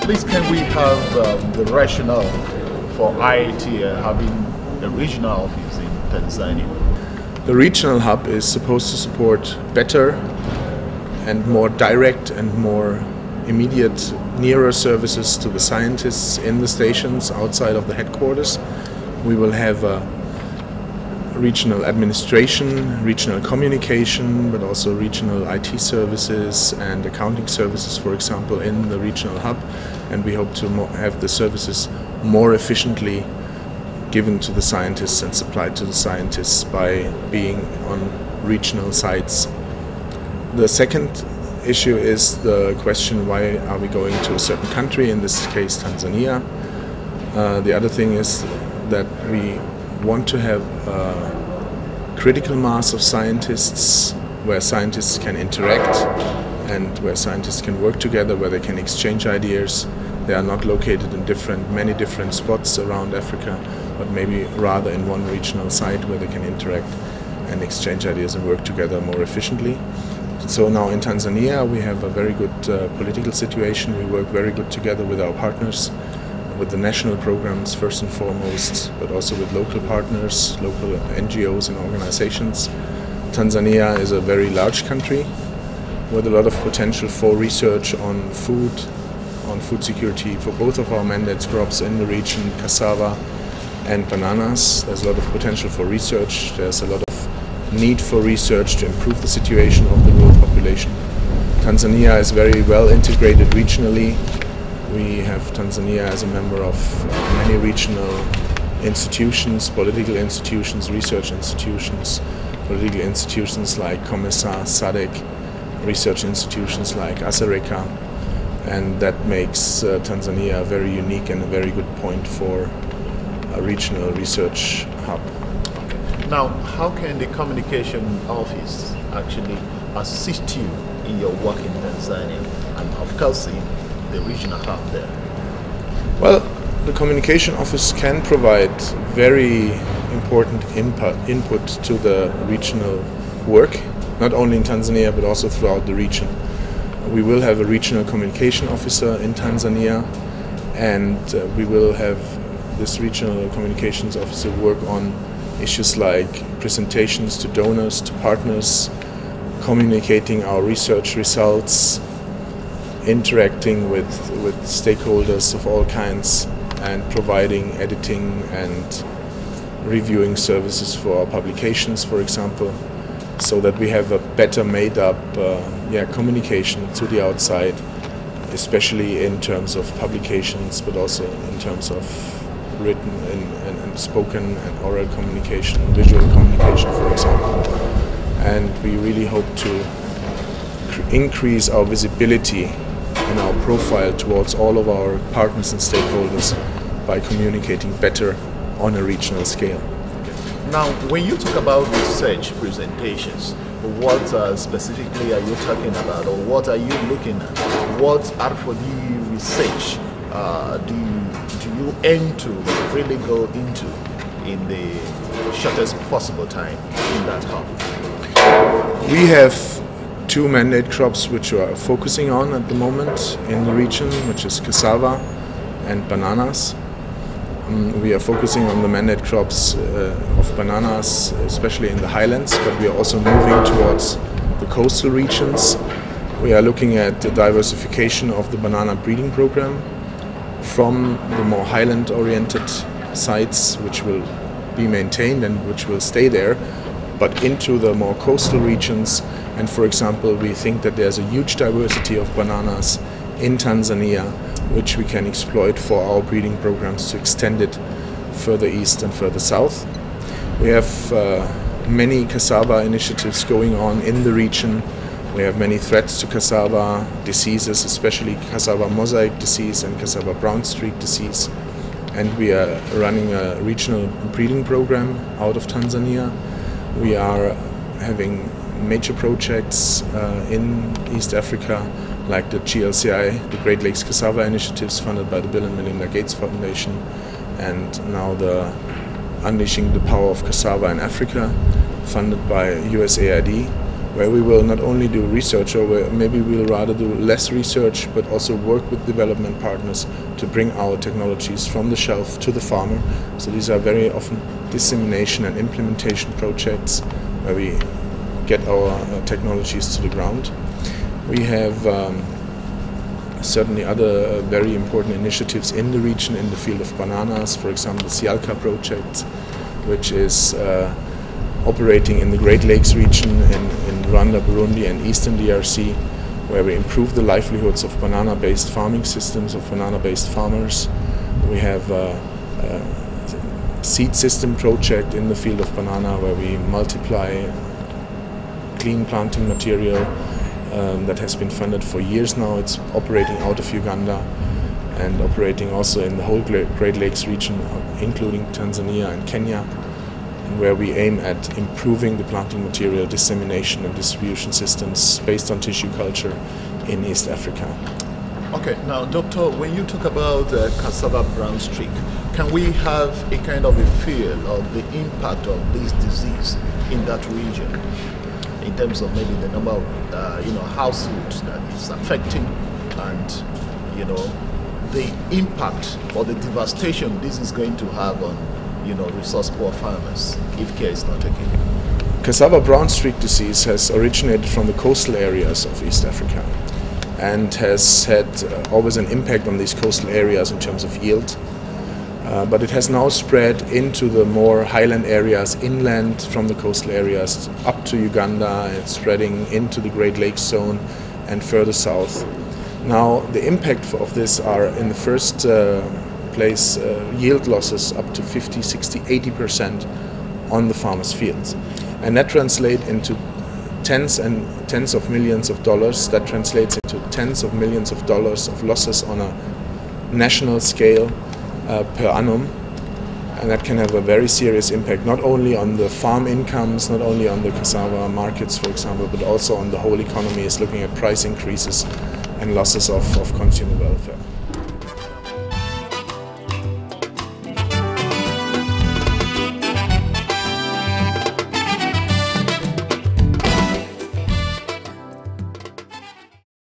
Please, can we have the rationale for IITA having a regional office in Tanzania? The regional hub is supposed to support better and more direct and more immediate, nearer services to the scientists in the stations outside of the headquarters. We will have a regional administration, regional communication, but also regional IT services and accounting services, for example, in the regional hub. And we hope to have the services more efficiently given to the scientists and supplied to the scientists by being on regional sites. The second issue is the question, why are we going to a certain country, in this case Tanzania. The other thing is that we want to have a critical mass of scientists where scientists can interact and where scientists can work together, where they can exchange ideas. They are not located in many different spots around Africa, but maybe rather in one regional site where they can interact and exchange ideas and work together more efficiently. So now in Tanzania we have a very good political situation. We work very good together with our partners, with the national programs first and foremost, but also with local partners, local NGOs and organizations. Tanzania is a very large country with a lot of potential for research on food security for both of our mandate crops in the region, cassava and bananas. There's a lot of potential for research. There's a lot of need for research to improve the situation of the world population. Tanzania is very well integrated regionally. We have Tanzania as a member of many regional institutions, political institutions, research institutions, political institutions like COMESA, SADC, research institutions like ASERECA, and that makes Tanzania very unique and a very good point for a regional research hub. Now, how can the communication office actually assist you in your work in Tanzania and of course in the regional hub there? Well, the communication office can provide very important input to the regional work, not only in Tanzania but also throughout the region. We will have a regional communication officer in Tanzania, and we will have this regional communications officer work on issues like presentations to donors, to partners, communicating our research results, interacting with stakeholders of all kinds, and providing editing and reviewing services for our publications, for example, so that we have a better made up communication to the outside, especially in terms of publications, but also in terms of written and spoken and oral communication, visual communication, for example. And we really hope to increase our visibility and our profile towards all of our partners and stakeholders by communicating better on a regional scale. Now, when you talk about research presentations, what specifically are you talking about, or what are you looking at? What R4D research do you aim to really go into in the shortest possible time in that hub? We have two mandate crops which we are focusing on at the moment in the region, which is cassava and bananas. We are focusing on the mandate crops of bananas, especially in the highlands, but we are also moving towards the coastal regions. We are looking at the diversification of the banana breeding program from the more highland-oriented sites, which will be maintained and which will stay there, but into the more coastal regions. And for example, we think that there's a huge diversity of bananas in Tanzania, which we can exploit for our breeding programs to extend it further east and further south. We have many cassava initiatives going on in the region. We have many threats to cassava diseases, especially cassava mosaic disease and cassava brown streak disease. And we are running a regional breeding program out of Tanzania. We are having major projects in East Africa, like the GLCI, the Great Lakes Cassava Initiatives, funded by the Bill and Melinda Gates Foundation, and now the Unleashing the Power of Cassava in Africa, funded by USAID, where we will not only do research, or where maybe we'll rather do less research, but also work with development partners to bring our technologies from the shelf to the farmer. So these are very often dissemination and implementation projects where we get our technologies to the ground. We have certainly other very important initiatives in the region in the field of bananas, for example the Sialka project, which is operating in the Great Lakes region in Rwanda, Burundi and Eastern DRC, where we improve the livelihoods of banana-based farming systems, of banana-based farmers. We have a seed system project in the field of banana where we multiply clean planting material that has been funded for years now. It's operating out of Uganda and operating also in the whole Great Lakes region, including Tanzania and Kenya, and where we aim at improving the planting material dissemination and distribution systems based on tissue culture in East Africa. Okay, now Doctor, when you talk about cassava brown streak, can we have a kind of a feel of the impact of this disease in that region, in terms of maybe the number of households that it's affecting, and the impact or the devastation this is going to have on resource poor farmers if care is not taken? Cassava brown streak disease has originated from the coastal areas of East Africa and has had always an impact on these coastal areas in terms of yield. But it has now spread into the more highland areas inland from the coastal areas up to Uganda, and spreading into the Great Lakes zone and further south. Now the impact of this are in the first place yield losses up to 50, 60, 80% on the farmers' fields. And that translates into tens and tens of millions of dollars. That translates into tens of millions of dollars of losses on a national scale per annum. And that can have a very serious impact, not only on the farm incomes, not only on the cassava markets, for example, but also on the whole economy, is looking at price increases and losses of consumer welfare.